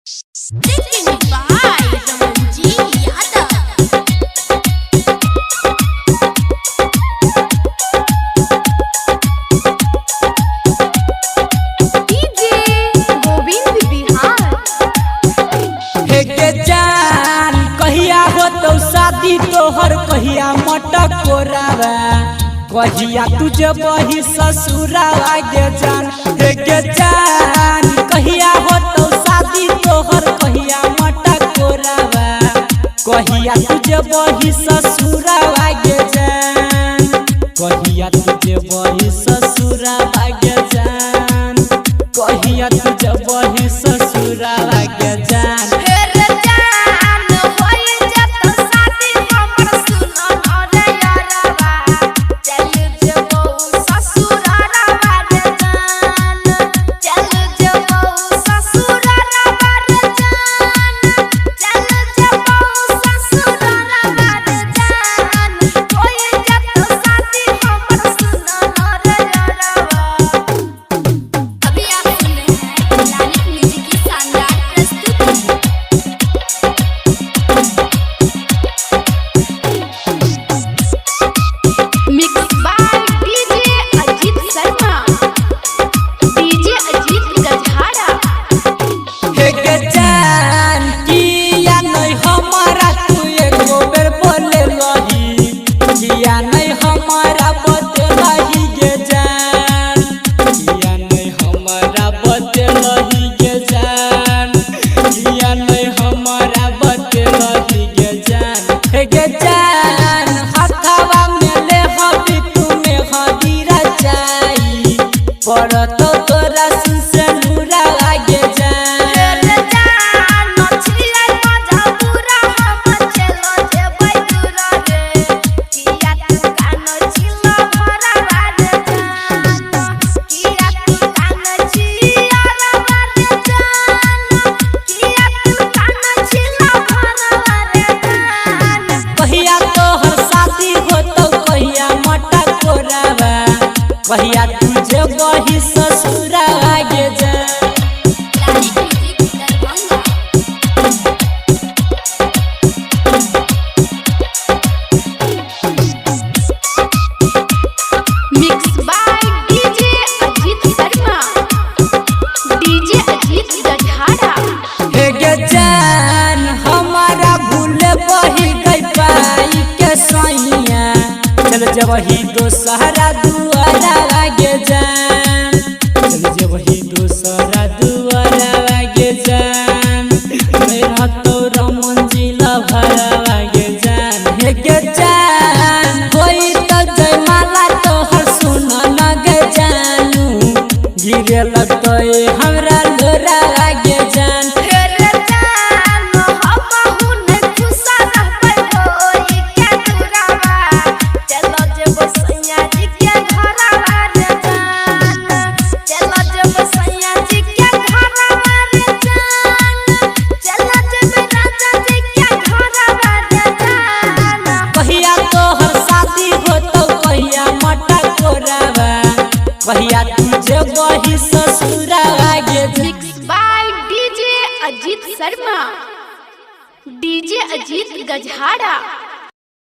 Singing by Ramanji Yadav. DJ Govind Bihar. हे के जान कहिया हो तो शादी तोहर कहिया मटक कोरावा कहिया तुझे बही ससुरावा गे जान। हे के जान कहिया हो तो शादी तोहर कहिया मटक कोरावा कहिया तुझे बही ससुरावा गे जान। कहिया तुझे बही ससुरावा गे जान। कहिया तुझे बही ससुरावा गे जान। कहिया तुझे बही ससुरावा गे जान। Mixed by DJ Ajit Sharma. DJ Ajit गठाड़ा। हे गे जान हमारा भूले बही गई पाई के सैया चल जबही दोसहरा दुआरा गे जान। चल जबही दोसहरा दुआरा गे जान। मेरा तो रमन जिला भरा गे जान। हे गे जान कोई तो जयमाला तो हर सुना न गे जानू गिरे लगतो हमरा लोरा गे जान। कहिया तुझे बही ससुरावा गे जान। Mixed by DJ Ajit Sharma. DJ Ajit गठाड़ा।